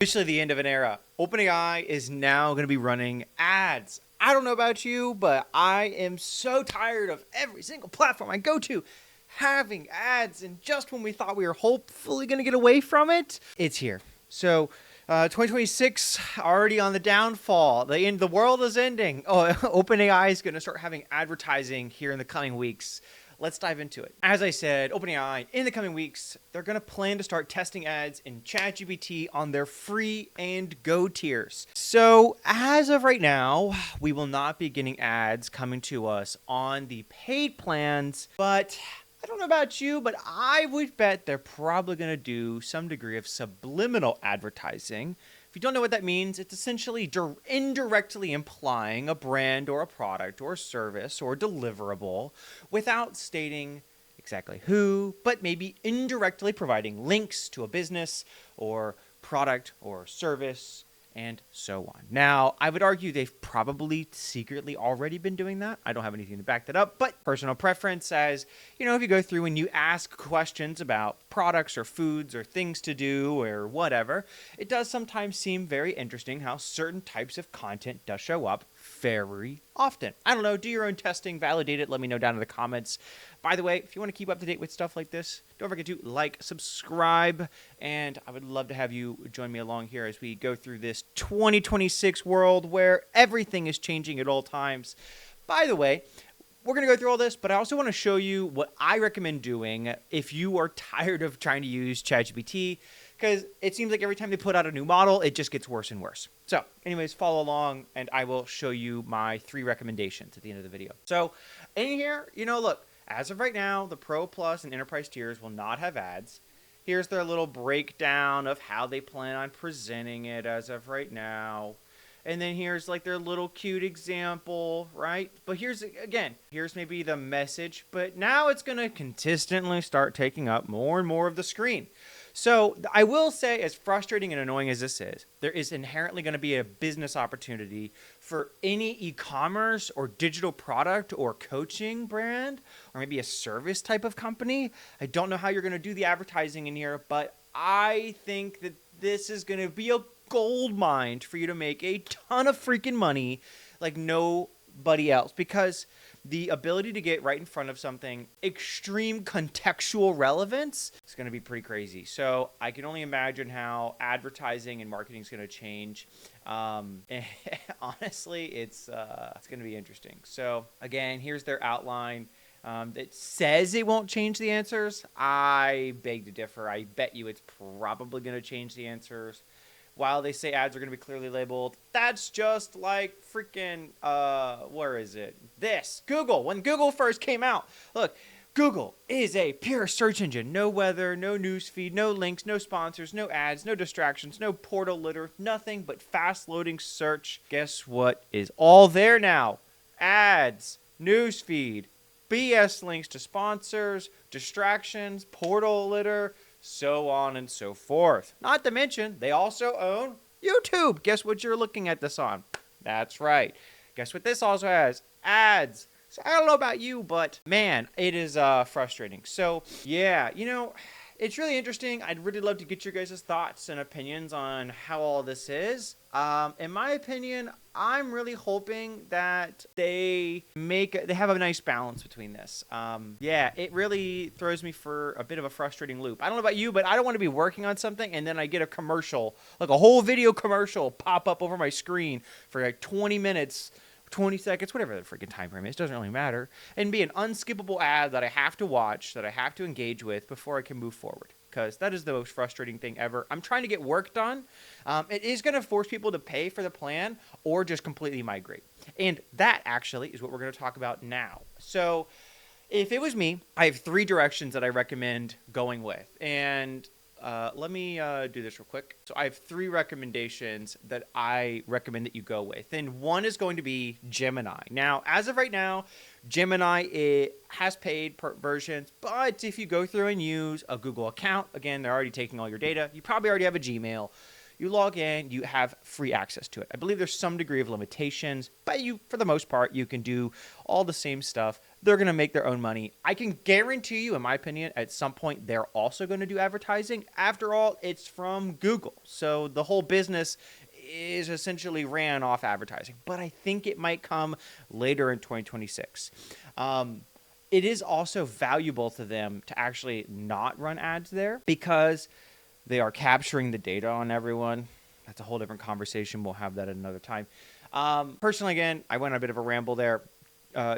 Officially the end of an era. OpenAI is now going to be running ads. I don't know about you, but I am so tired of every single platform I go to having ads. And just when we thought we were hopefully going to get away from it, it's here. So 2026 already on the downfall. The world is ending. Oh, OpenAI is going to start having advertising here in the coming weeks. Let's dive into it. As I said, OpenAI, in the coming weeks, they're going to plan to start testing ads in ChatGPT on their free and go tiers. So as of right now, we will not be getting ads coming to us on the paid plans, but I don't know about you, but I would bet they're probably going to do some degree of subliminal advertising. If you don't know what that means, it's essentially indirectly implying a brand or a product or a service or deliverable without stating exactly who, but maybe indirectly providing links to a business or product or service and so on. Now, I would argue they've probably secretly already been doing that. I don't have anything to back that up, but personal preference says, if you go through and you ask questions about products or foods or things to do or whatever, it does sometimes seem very interesting how certain types of content does show up very often. I don't know, do your own testing, validate it, let me know down in the comments. By the way, if you want to keep up to date with stuff like this, don't forget to like, subscribe, and I would love to have you join me along here as we go through this 2026 world where everything is changing at all times. By the way, we're going to go through all this, but I also want to show you what I recommend doing if you are tired of trying to use ChatGPT, because it seems like every time they put out a new model, it just gets worse and worse. So anyways, follow along, and I will show you my 3 recommendations at the end of the video. So in here, look, as of right now, the Pro Plus and Enterprise tiers will not have ads. Here's their little breakdown of how they plan on presenting it as of right now. And then here's like their little cute example, right? But here's maybe the message, but now it's going to consistently start taking up more and more of the screen. So I will say, as frustrating and annoying as this is, there is inherently going to be a business opportunity for any e-commerce or digital product or coaching brand or maybe a service type of company. I don't know how you're going to do the advertising in here, but I think that this is going to be a gold mine for you to make a ton of freaking money like nobody else, because the ability to get right in front of something, extreme contextual relevance, is going to be pretty crazy. So I can only imagine how advertising and marketing is going to change. Honestly, it's going to be interesting. So again, here's their outline. That says it won't change the answers. I beg to differ. I bet you it's probably going to change the answers. While they say ads are going to be clearly labeled, that's just like freaking, where is it? This, Google. When Google first came out, look, Google is a pure search engine. No weather, no news feed, no links, no sponsors, no ads, no distractions, no portal litter, nothing but fast loading search. Guess what is all there now? Ads, news feed, BS links to sponsors, distractions, portal litter, so on and so forth. Not to mention, they also own YouTube. Guess what you're looking at this on? That's right. Guess what this also has? Ads. So I don't know about you, but man, it is frustrating. So yeah, it's really interesting. I'd really love to get your guys' thoughts and opinions on how all this is. In my opinion, I'm really hoping that they have a nice balance between this. Yeah, it really throws me for a bit of a frustrating loop. I don't know about you, but I don't want to be working on something and then I get a commercial, like a whole video commercial pop up over my screen for like 20 minutes, 20 seconds, whatever the freaking time frame is, doesn't really matter, and be an unskippable ad that I have to watch, that I have to engage with before I can move forward, because that is the most frustrating thing ever. I'm trying to get work done. It is going to force people to pay for the plan or just completely migrate, and that actually is what we're going to talk about now. So if it was me, I have 3 directions that I recommend going with, and let me do this real quick. So I have 3 recommendations that I recommend that you go with. And one is going to be Gemini. Now, as of right now, Gemini, it has paid versions, but if you go through and use a Google account, again, they're already taking all your data. You probably already have a Gmail. you log in, you have free access to it. I believe there's some degree of limitations, but for the most part, you can do all the same stuff. They're going to make their own money. I can guarantee you, in my opinion, at some point, they're also going to do advertising. After all, it's from Google. So the whole business is essentially ran off advertising, but I think it might come later in 2026. It is also valuable to them to actually not run ads there because they are capturing the data on everyone. That's a whole different conversation. We'll have that at another time. Personally, again, I went on a bit of a ramble there.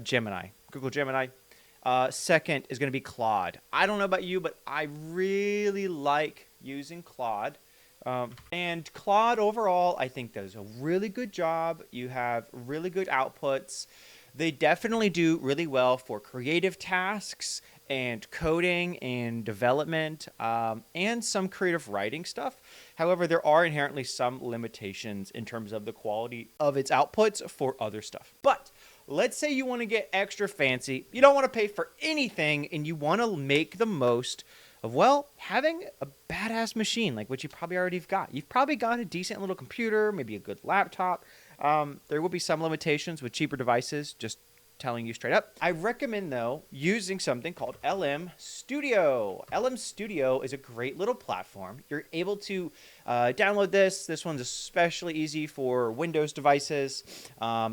Gemini, Google Gemini. Second is going to be Claude. I don't know about you, but I really like using Claude. And Claude overall, I think does a really good job. You have really good outputs. They definitely do really well for creative tasks and coding and development and some creative writing stuff. However, there are inherently some limitations in terms of the quality of its outputs for other stuff. But let's say you want to get extra fancy. You don't want to pay for anything and you want to make the most of, well, having a badass machine like what you probably already have got. You've probably got a decent little computer, maybe a good laptop. There will be some limitations with cheaper devices, just telling you straight up. I recommend, though, using something called LM Studio. LM Studio is a great little platform. You're able to download this. This one's especially easy for Windows devices.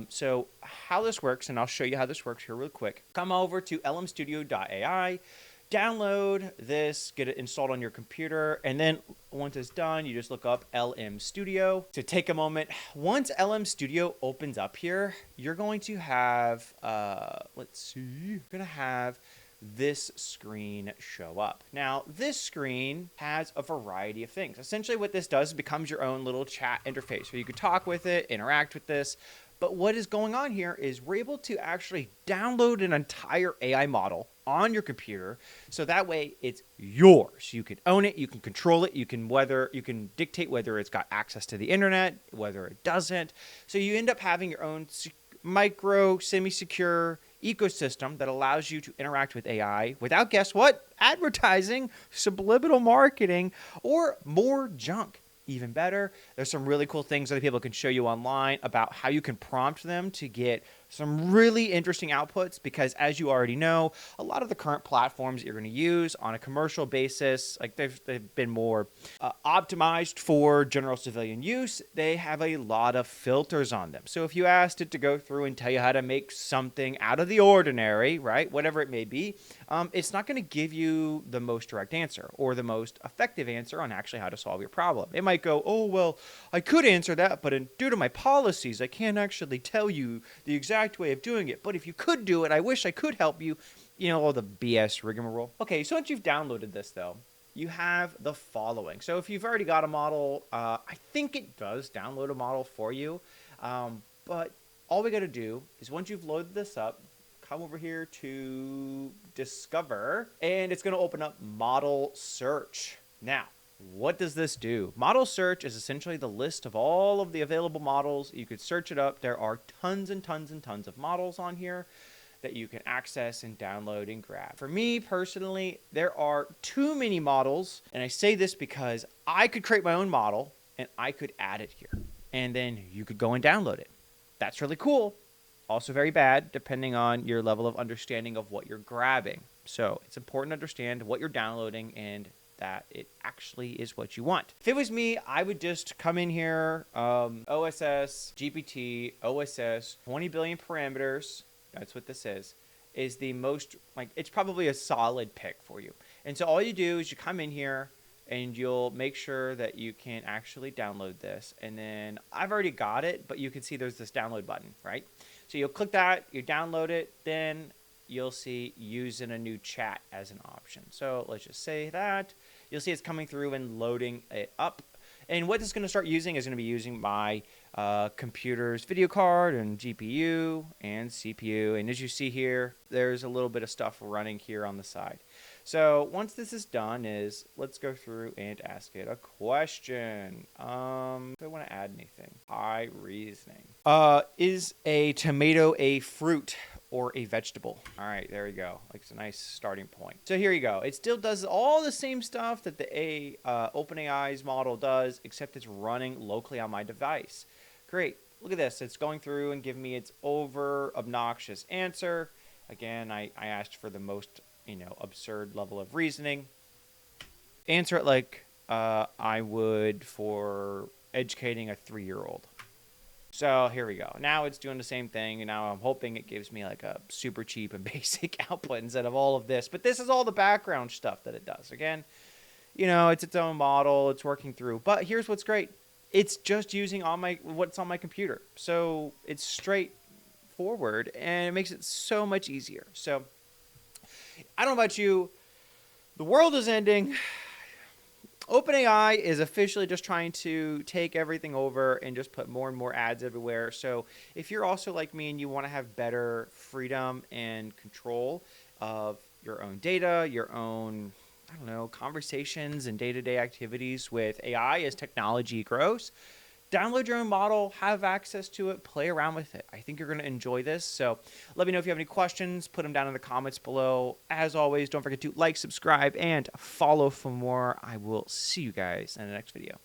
So how this works, and I'll show you how this works here real quick. Come over to lmstudio.ai. Download this, get it installed on your computer, and then once it's done, you just look up LM Studio. So take a moment. Once LM Studio opens up here, you're going to have, you're going to have this screen show up. Now, this screen has a variety of things. Essentially, what this does is becomes your own little chat interface where you could talk with it, interact with this. But what is going on here is we're able to actually download an entire AI model on your computer, so that way it's yours. You can own it, you can control it, you can dictate whether it's got access to the internet, whether it doesn't. So you end up having your own micro, semi-secure ecosystem that allows you to interact with AI without, guess what? Advertising, subliminal marketing, or more junk. Even better, there's some really cool things other people can show you online about how you can prompt them to get some really interesting outputs, because as you already know, a lot of the current platforms you're going to use on a commercial basis, like they've been more optimized for general civilian use. They have a lot of filters on them. So if you asked it to go through and tell you how to make something out of the ordinary, right, whatever it may be, it's not going to give you the most direct answer or the most effective answer on actually how to solve your problem. It might go, oh, well, I could answer that, but due to my policies, I can't actually tell you the exact way of doing it. But if you could do it, I wish I could help you. You know, all the BS rigmarole. Okay, so once you've downloaded this, though, you have the following. So if you've already got a model, I think it does download a model for you. But all we got to do is once you've loaded this up, come over here to Discover, and it's going to open up Model Search. Now, what does this do? Model search is essentially the list of all of the available models. You could search it up. There are tons and tons and tons of models on here that you can access and download and grab. For me personally, there are too many models, and I say this because I could create my own model and I could add it here, and then you could go and download it. That's really cool. Also very bad depending on your level of understanding of what you're grabbing. So it's important to understand what you're downloading and that it actually is what you want. If it was me, I would just come in here, OSS, GPT, OSS, 20 billion parameters, that's what this is the most, it's probably a solid pick for you. And so all you do is you come in here and you'll make sure that you can actually download this. And then I've already got it, but you can see there's this download button, right? So you'll click that, you download it, then you'll see using a new chat as an option. So let's just say that. You'll see it's coming through and loading it up. And what it's going to start using is going to be using my computer's video card and GPU and CPU. And as you see here, there's a little bit of stuff running here on the side. So once this is done, let's go through and ask it a question. If I want to add anything, high reasoning. Is a tomato a fruit or a vegetable. All right, there we go. Like, it's a nice starting point. So here you go. It still does all the same stuff that the OpenAI's model does, except it's running locally on my device. Great. Look at this. It's going through and giving me its over obnoxious answer. Again, I asked for the most, absurd level of reasoning. Answer it like I would for educating a 3-year-old. So here we go. Now it's doing the same thing, and now I'm hoping it gives me like a super cheap and basic output instead of all of this. But this is all the background stuff that it does. Again, it's its own model. It's working through. But here's what's great. It's just using what's on my computer. So it's straightforward, and it makes it so much easier. So I don't know about you. The world is ending. OpenAI is officially just trying to take everything over and just put more and more ads everywhere. So if you're also like me and you want to have better freedom and control of your own data, your own, conversations and day-to-day activities with AI as technology grows, download your own model, have access to it, play around with it. I think you're going to enjoy this. So let me know if you have any questions. Put them down in the comments below. As always, don't forget to like, subscribe, and follow for more. I will see you guys in the next video.